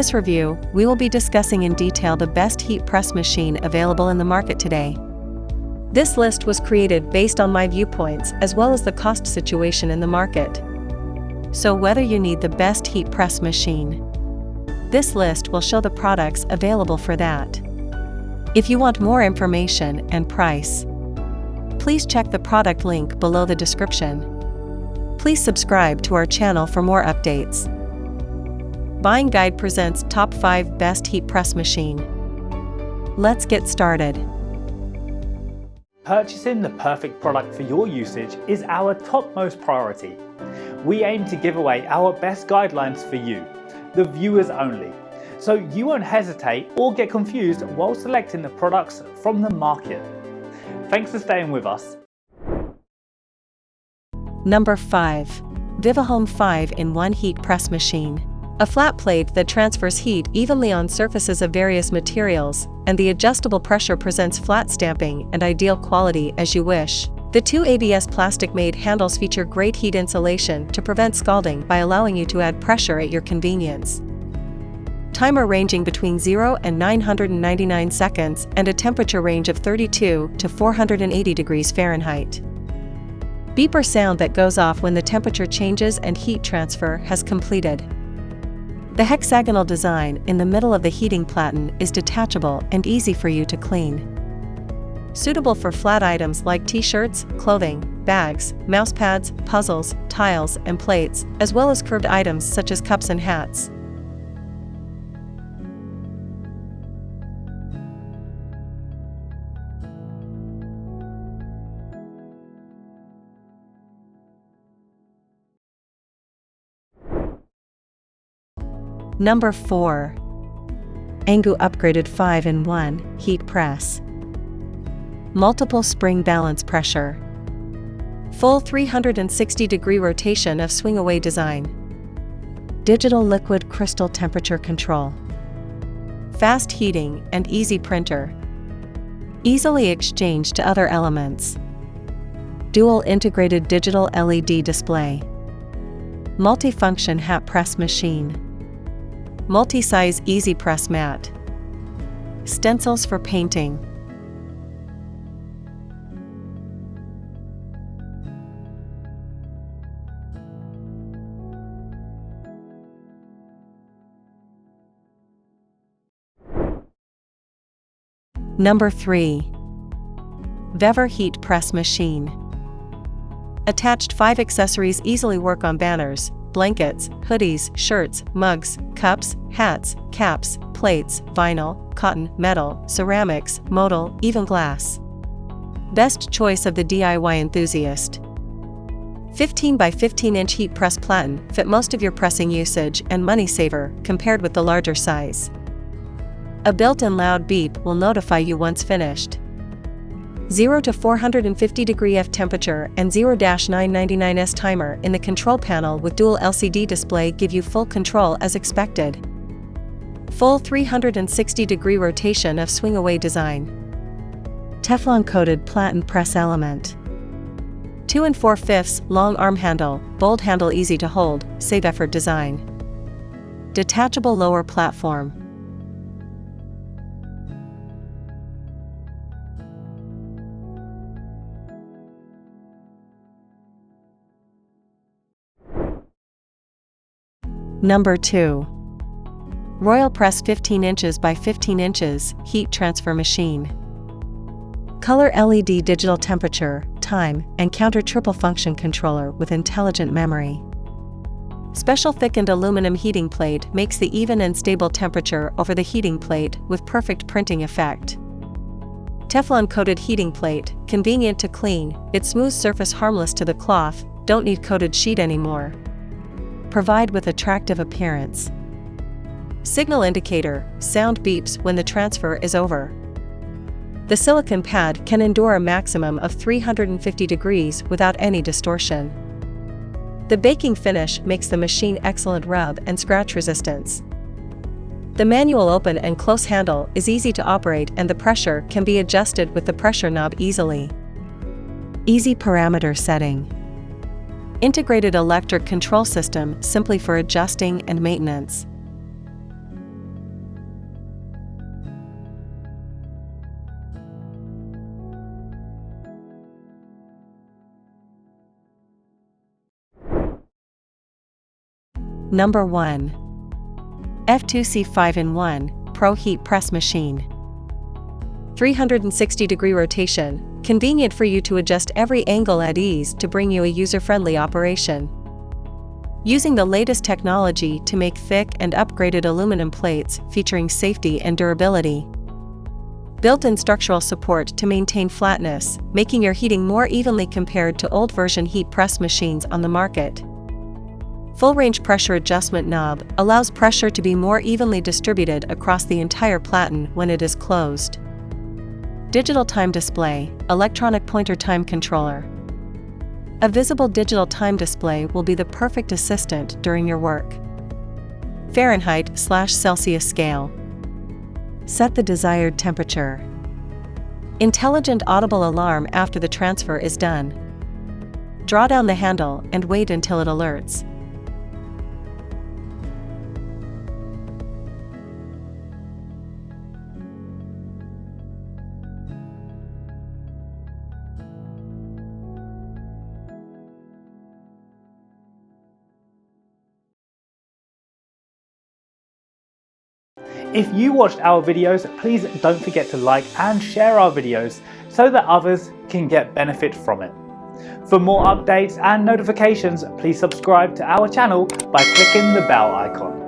this review, we will be discussing in detail the best heat press machine available in the market today. This list was created based on my viewpoints as well as the cost situation in the market. So whether you need the best heat press machine, this list will show the products available for that. If you want more information and price, please check the product link below the description. Please subscribe to our channel for more updates. Buying Guide presents Top 5 Best Heat Press Machine. Let's get started. Purchasing the perfect product for your usage is our topmost priority. We aim to give away our best guidelines for you, the viewers only, so you won't hesitate or get confused while selecting the products from the market. Thanks for staying with us. Number 5. Vivahome 5-in-1 Heat Press Machine. A flat plate that transfers heat evenly on surfaces of various materials, and the adjustable pressure presents flat stamping and ideal quality as you wish. The two ABS plastic-made handles feature great heat insulation to prevent scalding by allowing you to add pressure at your convenience. Timer ranging between 0 and 999 seconds and a temperature range of 32 to 480 degrees Fahrenheit. Beeper sound that goes off when the temperature changes and heat transfer has completed. The hexagonal design in the middle of the heating platen is detachable and easy for you to clean. Suitable for flat items like t-shirts, clothing, bags, mouse pads, puzzles, tiles, and plates, as well as curved items such as cups and hats. Number 4. Angoo Upgraded 5-in-1 Heat Press. Multiple spring balance pressure. Full 360-degree rotation of swing-away design. Digital liquid crystal temperature control. Fast heating and easy printer. Easily exchanged to other elements. Dual integrated digital LED display. Multifunction hat press machine. Multi-size easy press mat. Stencils for painting. Number 3. Vever Heat Press Machine. Attached 5 accessories easily work on banners, blankets, hoodies, shirts, mugs, cups, hats, caps, plates, vinyl, cotton, metal, ceramics, modal, even glass. Best choice of the DIY enthusiast. 15 by 15 inch heat press platen fit most of your pressing usage and money saver compared with the larger size. A built-in loud beep will notify you once finished. 0 to 450 degree F temperature and 0-999S timer in the control panel with dual LCD display give you full control as expected. Full 360 degree rotation of swing-away design. Teflon-coated platen press element. 2 4/5 long arm handle, bold handle easy to hold, save effort design. Detachable lower platform. Number 2. Royal Press 15 inches by 15 inches Heat Transfer Machine. Color LED digital temperature, time, and counter triple function controller with intelligent memory. Special thickened aluminum heating plate makes the even and stable temperature over the heating plate with perfect printing effect. Teflon coated heating plate, convenient to clean, its smooth surface harmless to the cloth, don't need coated sheet anymore. Provide with attractive appearance. Signal indicator, sound beeps when the transfer is over. The silicone pad can endure a maximum of 350 degrees without any distortion. The baking finish makes the machine excellent rub and scratch resistance. The manual open and close handle is easy to operate and the pressure can be adjusted with the pressure knob easily. Easy parameter setting. Integrated electric control system simply for adjusting and maintenance. Number 1. F2C 5-in-1 Pro Heat Press Machine. 360-degree rotation, convenient for you to adjust every angle at ease to bring you a user-friendly operation. Using the latest technology to make thick and upgraded aluminum plates featuring safety and durability. Built-in structural support to maintain flatness, making your heating more evenly compared to old-version heat press machines on the market. Full-range pressure adjustment knob allows pressure to be more evenly distributed across the entire platen when it is closed. Digital time display, electronic pointer time controller. A visible digital time display will be the perfect assistant during your work. Fahrenheit/Celsius scale. Set the desired temperature. Intelligent audible alarm after the transfer is done. Draw down the handle and wait until it alerts. If you watched our videos, please don't forget to like and share our videos so that others can get benefit from it. For more updates and notifications, please subscribe to our channel by clicking the bell icon.